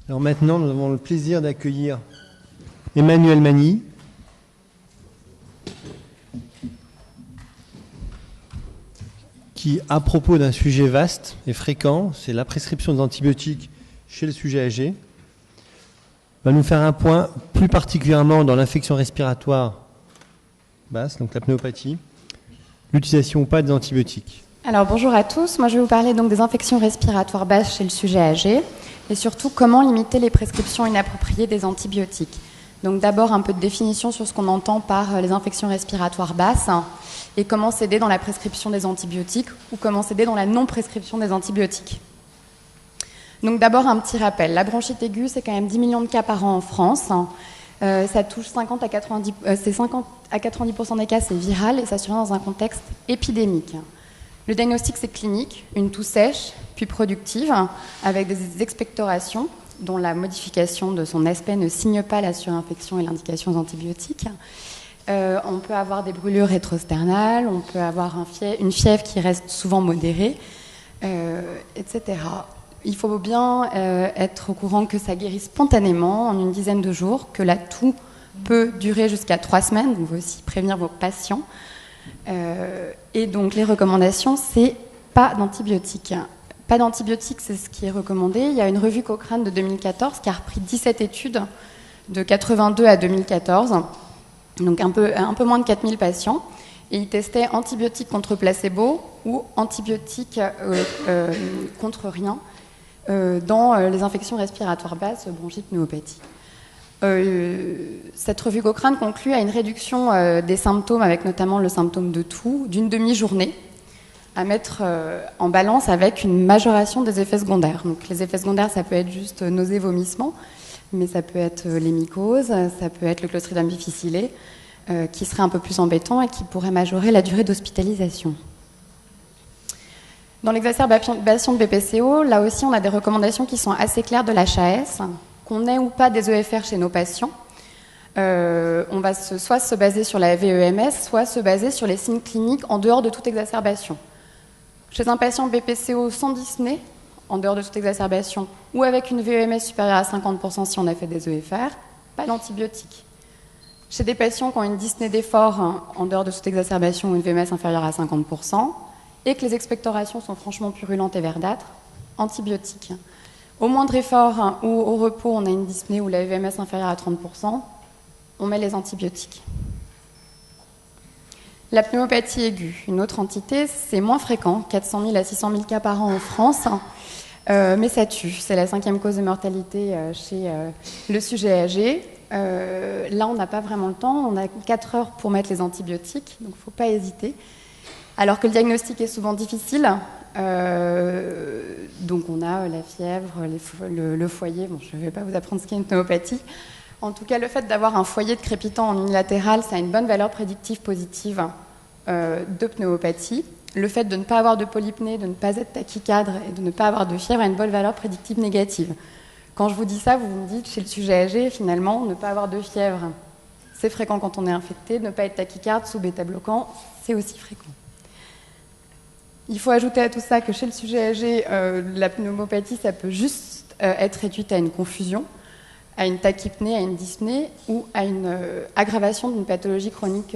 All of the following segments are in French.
Alors maintenant, nous avons le plaisir d'accueillir Emmanuel Magny, qui, à propos d'un sujet vaste et fréquent, c'est la prescription des antibiotiques chez le sujet âgé, va nous faire un point plus particulièrement dans l'infection respiratoire basse, donc la pneumopathie, l'utilisation ou pas des antibiotiques. Alors bonjour à tous, moi je vais vous parler donc des infections respiratoires basses chez le sujet âgé et surtout comment limiter les prescriptions inappropriées des antibiotiques. Donc d'abord un peu de définition sur ce qu'on entend par les infections respiratoires basses et comment s'aider dans la prescription des antibiotiques ou comment s'aider dans la non-prescription des antibiotiques. Donc d'abord un petit rappel, la bronchite aiguë c'est quand même 10 millions de cas par an en France. Ça touche 50 à 90% des cas, c'est viral et ça survient dans un contexte épidémique. Le diagnostic, c'est clinique, une toux sèche, puis productive, avec des expectorations dont la modification de son aspect ne signe pas la surinfection et l'indication aux antibiotiques. On peut avoir des brûlures rétrosternales, on peut avoir une fièvre qui reste souvent modérée, etc. Il faut bien être au courant que ça guérit spontanément en une dizaine de jours, que la toux peut durer jusqu'à 3 semaines, donc il faut aussi prévenir vos patients. Et donc les recommandations, c'est pas d'antibiotiques. Pas d'antibiotiques, c'est ce qui est recommandé. Il y a une revue Cochrane de 2014 qui a repris 17 études de 82 à 2014, donc un peu moins de 4000 patients. Et ils testaient antibiotiques contre placebo ou antibiotiques contre rien dans les infections respiratoires basses, bronchite, pneumopathie. Cette revue Cochrane conclut à une réduction des symptômes, avec notamment le symptôme de toux, d'une demi-journée, à mettre en balance avec une majoration des effets secondaires. Donc, les effets secondaires, ça peut être juste nausées, vomissements, mais ça peut être les mycoses, ça peut être le Clostridium difficile, qui serait un peu plus embêtant et qui pourrait majorer la durée d'hospitalisation. Dans l'exacerbation de BPCO, là aussi, on a des recommandations qui sont assez claires de l'HAS, qu'on ait ou pas des EFR chez nos patients. On va soit se baser sur la VEMS, soit se baser sur les signes cliniques en dehors de toute exacerbation. Chez un patient BPCO sans dyspnée, en dehors de toute exacerbation, ou avec une VEMS supérieure à 50% si on a fait des EFR, pas d'antibiotiques. Chez des patients qui ont une dyspnée d'effort en dehors de toute exacerbation ou une VEMS inférieure à 50%, et que les expectorations sont franchement purulentes et verdâtres, antibiotiques. Au moindre effort ou au repos, on a une dyspnée ou la VMS inférieure à 30%, on met les antibiotiques. La pneumopathie aiguë, une autre entité, c'est moins fréquent, 400 000 à 600 000 cas par an en France, mais ça tue. C'est la 5e cause de mortalité chez le sujet âgé. Là, on n'a pas vraiment le temps, on a 4 heures pour mettre les antibiotiques, donc il ne faut pas hésiter. Alors que le diagnostic est souvent difficile, donc on a la fièvre, le foyer, bon, je ne vais pas vous apprendre ce qu'est une pneumopathie. En tout cas, le fait d'avoir un foyer de crépitant en unilatéral, ça a une bonne valeur prédictive positive de pneumopathie. Le fait de ne pas avoir de polypnée, de ne pas être tachycadre et de ne pas avoir de fièvre a une bonne valeur prédictive négative. Quand je vous dis ça, vous me dites, chez le sujet âgé, finalement, ne pas avoir de fièvre, c'est fréquent quand on est infecté. Ne pas être tachycarde sous bêta-bloquant, c'est aussi fréquent. Il faut ajouter à tout ça que chez le sujet âgé, la pneumopathie, ça peut juste être réduite à une confusion, à une tachypnée, à une dyspnée ou à une aggravation d'une pathologie chronique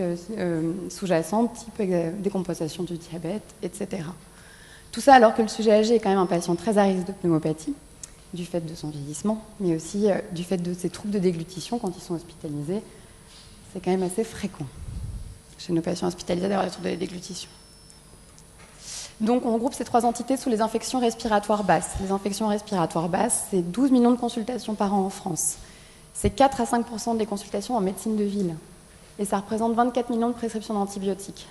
sous-jacente, type décompensation du diabète, etc. Tout ça alors que le sujet âgé est quand même un patient très à risque de pneumopathie, du fait de son vieillissement, mais aussi du fait de ses troubles de déglutition quand ils sont hospitalisés. C'est quand même assez fréquent chez nos patients hospitalisés d'avoir des troubles de déglutition. Donc on regroupe ces 3 entités sous les infections respiratoires basses. Les infections respiratoires basses, c'est 12 millions de consultations par an en France. C'est 4 à 5% des consultations en médecine de ville. Et ça représente 24 millions de prescriptions d'antibiotiques.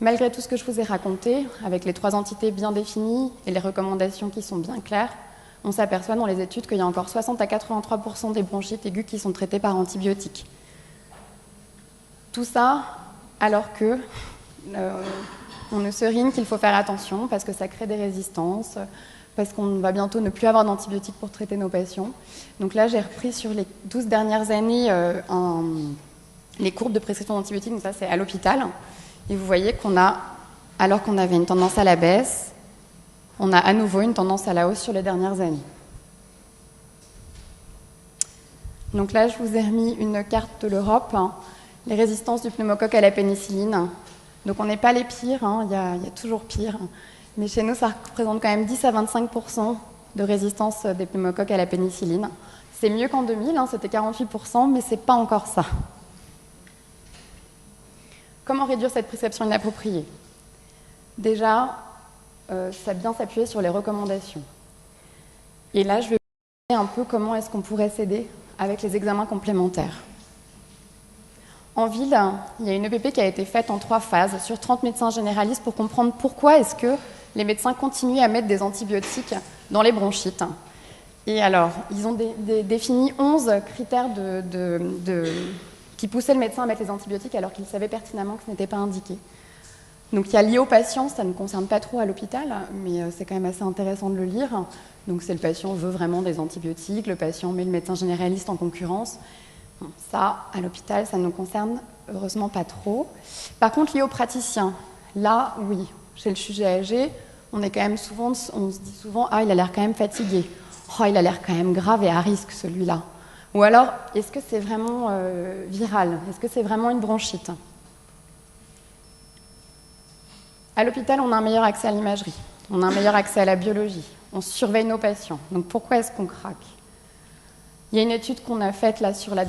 Malgré tout ce que je vous ai raconté, avec les 3 entités bien définies et les recommandations qui sont bien claires, on s'aperçoit dans les études qu'il y a encore 60 à 83% des bronchites aiguës qui sont traitées par antibiotiques. Tout ça alors que... on ne serigne qu'il faut faire attention parce que ça crée des résistances, parce qu'on va bientôt ne plus avoir d'antibiotiques pour traiter nos patients. Donc là, j'ai repris sur les 12 dernières années les courbes de prescription d'antibiotiques, donc ça c'est à l'hôpital. Et vous voyez qu'on a, alors qu'on avait une tendance à la baisse, on a à nouveau une tendance à la hausse sur les dernières années. Donc là, je vous ai remis une carte de l'Europe, les résistances du pneumocoque à la pénicilline. Donc on n'est pas les pires, il y a toujours pire. Mais chez nous, ça représente quand même 10 à 25% de résistance des pneumocoques à la pénicilline. C'est mieux qu'en 2000, c'était 48%, mais ce n'est pas encore ça. Comment réduire cette prescription inappropriée? Déjà, ça bien s'appuyer sur les recommandations. Et là, je vais vous montrer un peu comment est-ce qu'on pourrait s'aider avec les examens complémentaires. En ville, il y a une EPP qui a été faite en 3 phases sur 30 médecins généralistes pour comprendre pourquoi est-ce que les médecins continuent à mettre des antibiotiques dans les bronchites. Et alors, ils ont défini 11 critères qui poussaient le médecin à mettre les antibiotiques alors qu'il savait pertinemment que ce n'était pas indiqué. Donc il y a lié au patient, ça ne concerne pas trop à l'hôpital, mais c'est quand même assez intéressant de le lire. Donc c'est le patient veut vraiment des antibiotiques, le patient met le médecin généraliste en concurrence. Bon, ça, à l'hôpital, ça ne nous concerne heureusement pas trop. Par contre, lié aux praticiens, là, oui, chez le sujet âgé, on se dit souvent, ah, il a l'air quand même fatigué, oh, il a l'air quand même grave et à risque celui-là. Ou alors, est-ce que c'est vraiment viral? Est-ce que c'est vraiment une bronchite? À l'hôpital, on a un meilleur accès à l'imagerie, on a un meilleur accès à la biologie, on surveille nos patients. Donc pourquoi est-ce qu'on craque? Il y a une étude qu'on a faite là sur les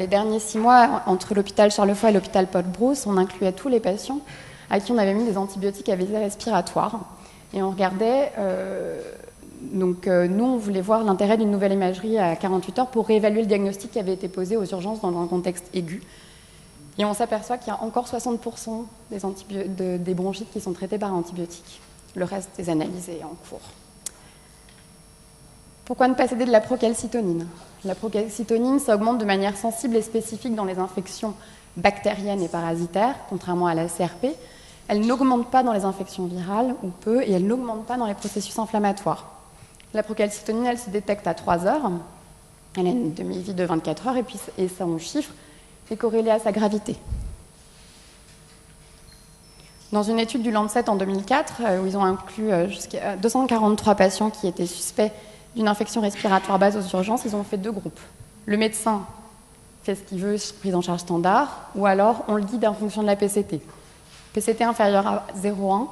derniers 6 mois entre l'hôpital Charlefoix et l'hôpital Paul-Brousse. On incluait tous les patients à qui on avait mis des antibiotiques à visée respiratoire. Et on regardait, nous on voulait voir l'intérêt d'une nouvelle imagerie à 48 heures pour réévaluer le diagnostic qui avait été posé aux urgences dans un contexte aigu. Et on s'aperçoit qu'il y a encore 60% des bronchites qui sont traitées par antibiotiques. Le reste des analyses est en cours. Pourquoi ne pas céder de la procalcitonine? La procalcitonine, ça augmente de manière sensible et spécifique dans les infections bactériennes et parasitaires, contrairement à la CRP. Elle n'augmente pas dans les infections virales, ou peu, et elle n'augmente pas dans les processus inflammatoires. La procalcitonine, elle se détecte à 3 heures. Elle a une demi-vie de 24 heures, et son chiffre est corrélé à sa gravité. Dans une étude du Lancet en 2004, où ils ont inclus jusqu'à 243 patients qui étaient suspects d'une infection respiratoire basse aux urgences, ils ont fait 2 groupes. Le médecin fait ce qu'il veut, prise en charge standard, ou alors on le guide en fonction de la PCT. PCT inférieure à 0,1,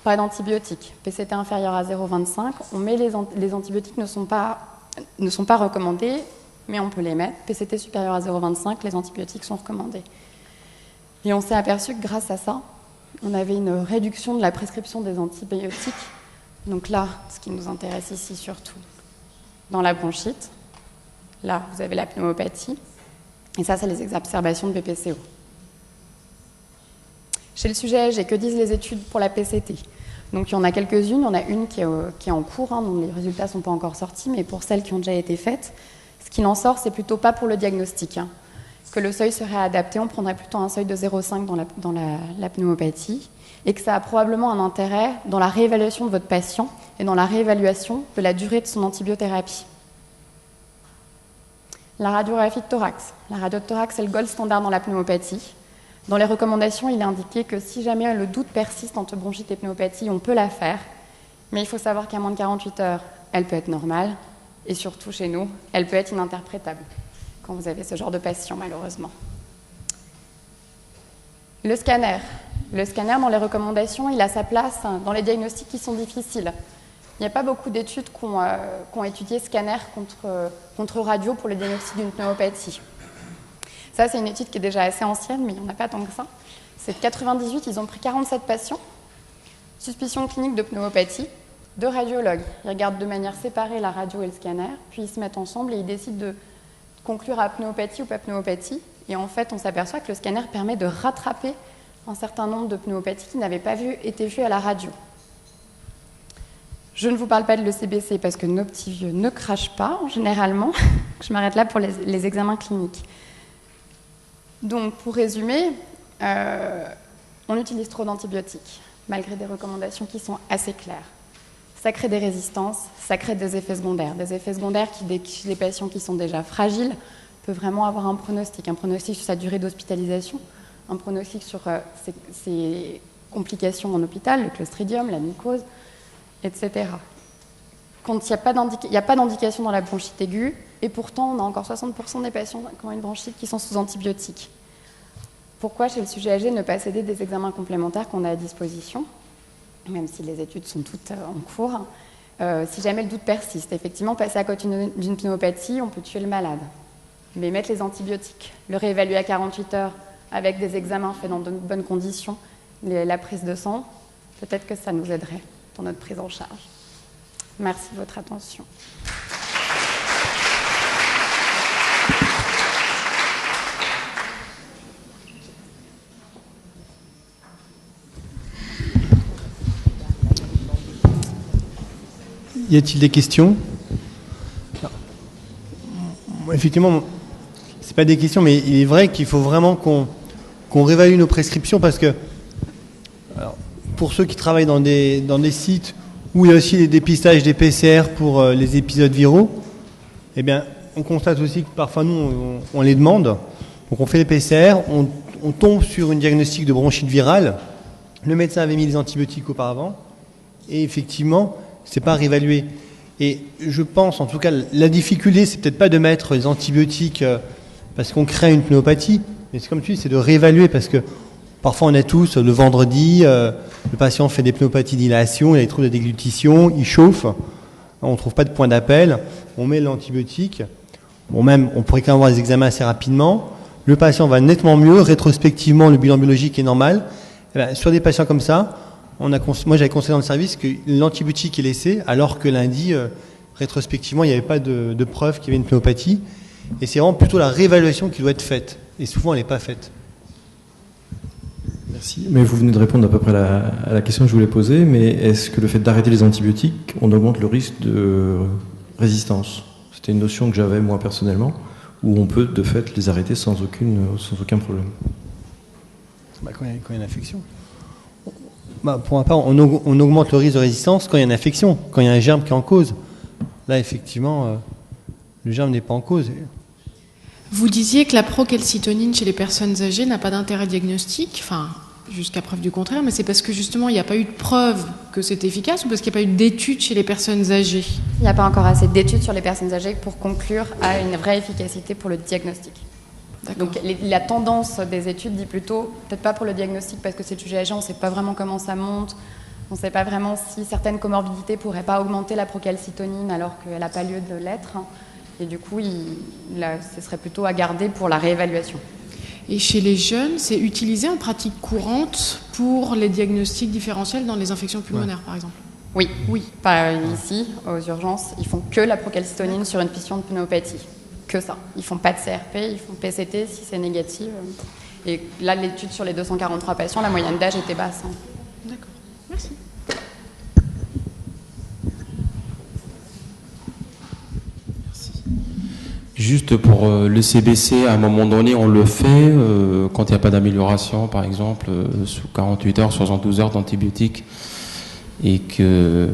pas d'antibiotiques. PCT inférieure à 0,25, les antibiotiques ne sont pas recommandés, mais on peut les mettre. PCT supérieur à 0,25, les antibiotiques sont recommandés. Et on s'est aperçu que grâce à ça, on avait une réduction de la prescription des antibiotiques. Donc là, ce qui nous intéresse ici surtout, dans la bronchite, là, vous avez la pneumopathie, et ça, c'est les exacerbations de BPCO. Chez le sujet âgé, que disent les études pour la PCT? Donc il y en a quelques-unes, il y en a une qui est en cours, dont les résultats ne sont pas encore sortis, mais pour celles qui ont déjà été faites, ce qu'il en sort, c'est plutôt pas pour le diagnostic, que le seuil serait adapté, on prendrait plutôt un seuil de 0,5 dans la pneumopathie, et que ça a probablement un intérêt dans la réévaluation de votre patient et dans la réévaluation de la durée de son antibiothérapie. La radiographie de thorax. La radio de thorax, c'est le gold standard dans la pneumopathie. Dans les recommandations, il est indiqué que si jamais le doute persiste entre bronchite et pneumopathie, on peut la faire, mais il faut savoir qu'à moins de 48 heures, elle peut être normale, et surtout chez nous, elle peut être ininterprétable, quand vous avez ce genre de patient, malheureusement. Le scanner. Le scanner, dans les recommandations, il a sa place dans les diagnostics qui sont difficiles. Il n'y a pas beaucoup d'études qui ont étudié scanner contre radio pour le diagnostic d'une pneumopathie. Ça, c'est une étude qui est déjà assez ancienne, mais il n'y en a pas tant que ça. C'est de 98, ils ont pris 47 patients, suspicion clinique de pneumopathie, 2 radiologues. Ils regardent de manière séparée la radio et le scanner, puis ils se mettent ensemble et ils décident de conclure à pneumopathie ou pas pneumopathie. Et en fait, on s'aperçoit que le scanner permet de rattraper un certain nombre de pneumopathies qui n'avaient pas été vues à la radio. Je ne vous parle pas de l'ECBC parce que nos petits vieux ne crachent pas, généralement. Je m'arrête là pour les examens cliniques. Donc, pour résumer, on utilise trop d'antibiotiques, malgré des recommandations qui sont assez claires. Ça crée des résistances, ça crée des effets secondaires. Des effets secondaires qui, chez les patients qui sont déjà fragiles, peuvent vraiment avoir un pronostic sur sa durée d'hospitalisation, un pronostic sur ses complications en hôpital, le clostridium, la mycose, etc. quand il n'y a pas d'indication dans la bronchite aiguë, et pourtant on a encore 60% des patients qui ont une bronchite qui sont sous antibiotiques. Pourquoi chez le sujet âgé ne pas céder des examens complémentaires qu'on a à disposition, même si les études sont toutes en cours, si jamais le doute persiste? Effectivement, passer à côté d'une pneumopathie, on peut tuer le malade. Mais mettre les antibiotiques, le réévaluer à 48 heures avec des examens faits dans de bonnes conditions, la prise de sang, peut-être que ça nous aiderait dans notre prise en charge. Merci de votre attention. Y a-t-il des questions? Effectivement, c'est pas des questions, mais il est vrai qu'il faut vraiment qu'on réévalue nos prescriptions parce que, alors, pour ceux qui travaillent dans des sites où il y a aussi des dépistages des PCR pour les épisodes viraux, eh bien, on constate aussi que parfois nous, on les demande. Donc on fait les PCR, on tombe sur une diagnostic de bronchite virale. Le médecin avait mis les antibiotiques auparavant et effectivement, c'est pas réévalué. Et je pense, en tout cas, la difficulté, c'est peut-être pas de mettre les antibiotiques parce qu'on crée une pneumopathie, mais c'est comme tu dis, c'est de réévaluer parce que parfois on a tous, le vendredi, le patient fait des pneumopathies d'inhalation, il a des troubles de déglutition, il chauffe, on ne trouve pas de point d'appel, on met l'antibiotique, bon même, on pourrait quand même avoir des examens assez rapidement, le patient va nettement mieux, rétrospectivement le bilan biologique est normal. Et bien, sur des patients comme ça, moi j'avais conseillé dans le service que l'antibiotique est laissé, alors que lundi, rétrospectivement, il n'y avait pas de preuve qu'il y avait une pneumopathie. Et c'est vraiment plutôt la réévaluation qui doit être faite. Et souvent, elle n'est pas faite. Merci. Mais vous venez de répondre à peu près à la question que je voulais poser. Mais est-ce que le fait d'arrêter les antibiotiques, on augmente le risque de résistance? C'était une notion que j'avais moi personnellement, où on peut de fait les arrêter sans aucun problème. Quand il y a une infection. Pour ma part, on augmente le risque de résistance quand il y a une infection, quand il y a un germe qui est en cause. Là, effectivement, le germe n'est pas en cause. Vous disiez que la procalcitonine chez les personnes âgées n'a pas d'intérêt diagnostique, enfin, jusqu'à preuve du contraire, mais c'est parce que justement, il n'y a pas eu de preuve que c'est efficace ou parce qu'il n'y a pas eu d'études chez les personnes âgées? Il n'y a pas encore assez d'études sur les personnes âgées pour conclure à une vraie efficacité pour le diagnostic. Donc la tendance des études dit plutôt, peut-être pas pour le diagnostic parce que c'est le sujet âgé, on ne sait pas vraiment comment ça monte, on ne sait pas vraiment si certaines comorbidités ne pourraient pas augmenter la procalcitonine alors qu'elle n'a pas lieu de l'être. Et du coup, ce serait plutôt à garder pour la réévaluation. Et chez les jeunes, c'est utilisé en pratique courante pour les diagnostics différentiels dans les infections pulmonaires, par exemple? Oui. Pas ici, aux urgences, ils font que la procalcitonine sur une fission de pneumopathie. Que ça. Ils font pas de CRP, ils font PCT si c'est négatif. Et là, l'étude sur les 243 patients, la moyenne d'âge était basse. D'accord. Merci. Juste pour le CBC, à un moment donné, on le fait quand il n'y a pas d'amélioration, par exemple, sous 48 heures, 72 heures d'antibiotiques, et que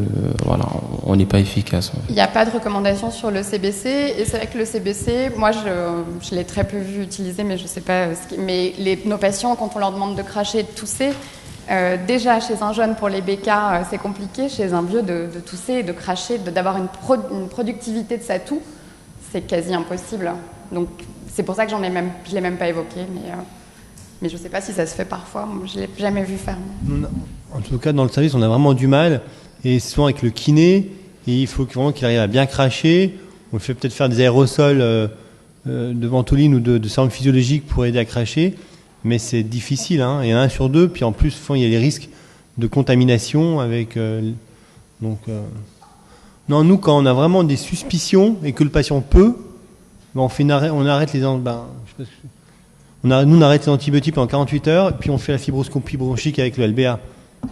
voilà, on n'est pas efficace. En fait. Il n'y a pas de recommandation sur le CBC, et c'est vrai que le CBC, moi je l'ai très peu vu utiliser, mais je ne sais pas. Mais nos patients, quand on leur demande de cracher et de tousser, déjà chez un jeune pour les BK, c'est compliqué, chez un vieux de tousser et de cracher, d'avoir une productivité de sa toux, c'est quasi impossible. Donc c'est pour ça que je l'ai même pas évoqué, mais je ne sais pas si ça se fait parfois. Moi, je ne l'ai jamais vu faire. Non. En tout cas, dans le service, on a vraiment du mal. Et souvent avec le kiné, il faut vraiment qu'il arrive à bien cracher. On le fait peut-être faire des aérosols de ventoline ou de sérum physiologique pour aider à cracher. Mais c'est difficile. Il y en a un sur deux. Puis en plus, il y a les risques de contamination avec... Non, nous, quand on a vraiment des suspicions et que le patient peut, on arrête les antibiotiques pendant 48 heures, et puis on fait la fibroscopie bronchique avec le LBA.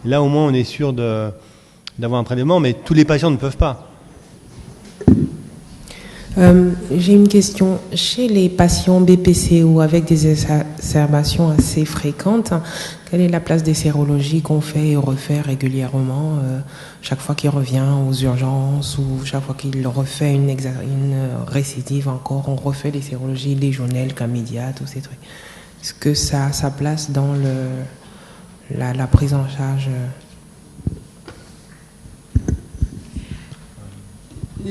Là, au moins, on est sûr d'avoir un prélèvement, mais tous les patients ne peuvent pas. J'ai une question. Chez les patients BPC ou avec des exacerbations assez fréquentes, quelle est la place des sérologies qu'on fait et refait régulièrement chaque fois qu'il revient aux urgences ou chaque fois qu'il refait une récidive encore, on refait les sérologies légionnelles, chlamydia, tous ces trucs. Est-ce que ça a sa place dans la prise en charge?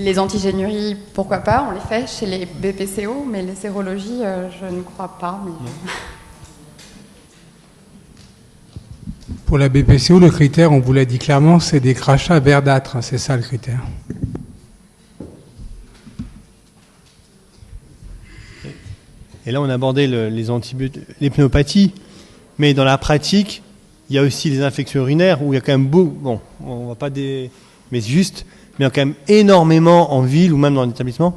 Les antigénuries, pourquoi pas, on les fait chez les BPCO, mais les sérologies, je ne crois pas. Mais... Pour la BPCO, le critère, on vous l'a dit clairement, c'est des crachats verdâtres, c'est ça le critère. Et là, on a abordé les pneumopathies, mais dans la pratique, il y a aussi les infections urinaires où il y a quand même bon, on va pas mais juste, mais il y a quand même énormément en ville ou même dans l'établissement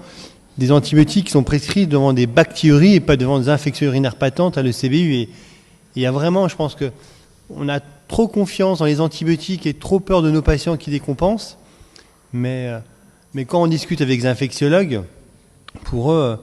des antibiotiques qui sont prescrits devant des bactéries et pas devant des infections urinaires patentes à l'ECBU. Et il y a vraiment, je pense que on a trop confiance dans les antibiotiques et trop peur de nos patients qui décompensent. Mais quand on discute avec les infectiologues, pour eux,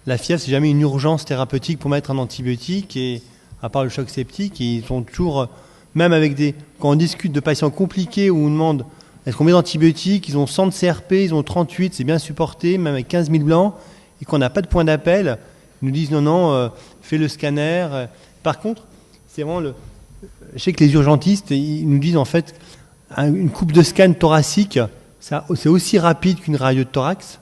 la fièvre, c'est jamais une urgence thérapeutique pour mettre un antibiotique, et à part le choc septique, ils sont toujours, même avec quand on discute de patients compliqués où on demande est-ce qu'on met d'antibiotiques, ils ont 100 de CRP, ils ont 38, c'est bien supporté, même avec 15 000 blancs, et qu'on n'a pas de point d'appel, ils nous disent non, fais le scanner. Par contre, c'est vraiment je sais que les urgentistes, ils nous disent en fait, une coupe de scan thoracique, c'est aussi rapide qu'une radio de thorax.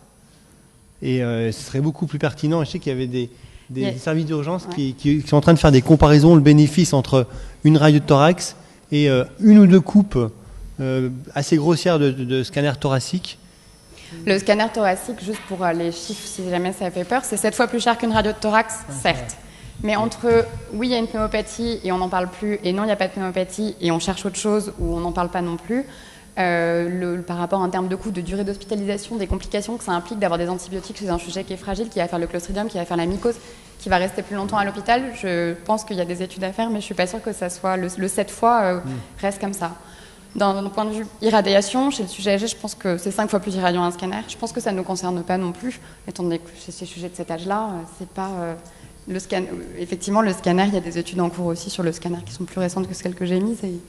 Et ce serait beaucoup plus pertinent. Je sais qu'il y avait des services d'urgence qui sont en train de faire des comparaisons, le bénéfice entre une radio de thorax et une ou deux coupes assez grossières de scanner thoracique. Le scanner thoracique, juste pour les chiffres, si jamais ça fait peur, c'est 7 fois plus cher qu'une radio de thorax, certes. Mais entre oui, il y a une pneumopathie et on n'en parle plus, et non, il n'y a pas de pneumopathie et on cherche autre chose ou on n'en parle pas non plus, par rapport en termes de coût, de durée d'hospitalisation, des complications que ça implique d'avoir des antibiotiques chez un sujet qui est fragile, qui va faire le clostridium, qui va faire la mycose, qui va rester plus longtemps à l'hôpital, je pense qu'il y a des études à faire, mais je ne suis pas sûre que ça soit le 7 fois reste comme ça. D'un point de vue irradiation, chez le sujet âgé, je pense que c'est 5 fois plus irradiant un scanner. Je pense que ça ne nous concerne pas non plus, étant donné que chez ces sujets de cet âge-là, c'est pas... effectivement, le scanner, il y a des études en cours aussi sur le scanner qui sont plus récentes que celles que j'ai mises et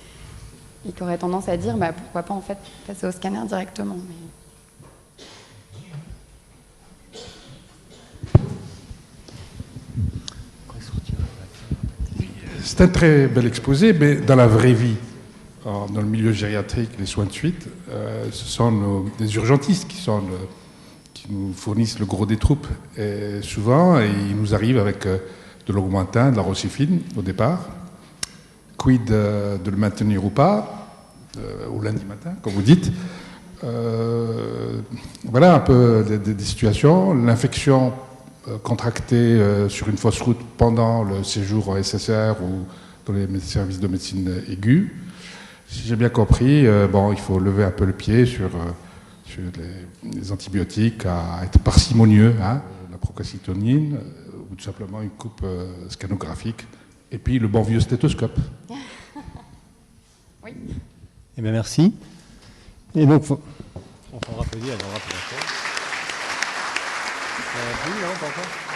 qui auraient tendance à dire pourquoi pas en fait passer au scanner directement. C'est un très bel exposé, mais dans la vraie vie, dans le milieu gériatrique, les soins de suite, ce sont des urgentistes qui nous fournissent le gros des troupes. Et souvent, ils nous arrivent avec de l'augmentin, de la rocifine au départ. Quid de le maintenir ou pas, au lundi matin, comme vous dites. Voilà un peu des situations. L'infection contractée sur une fausse route pendant le séjour en SSR ou dans les services de médecine aiguë. Si j'ai bien compris, il faut lever un peu le pied sur les antibiotiques, à être parcimonieux, la procalcitonine, ou tout simplement une coupe scanographique, et puis le bon vieux stéthoscope. Oui. Eh bien, merci. Et donc, on peut applaudir, alors, oui, non, pas encore.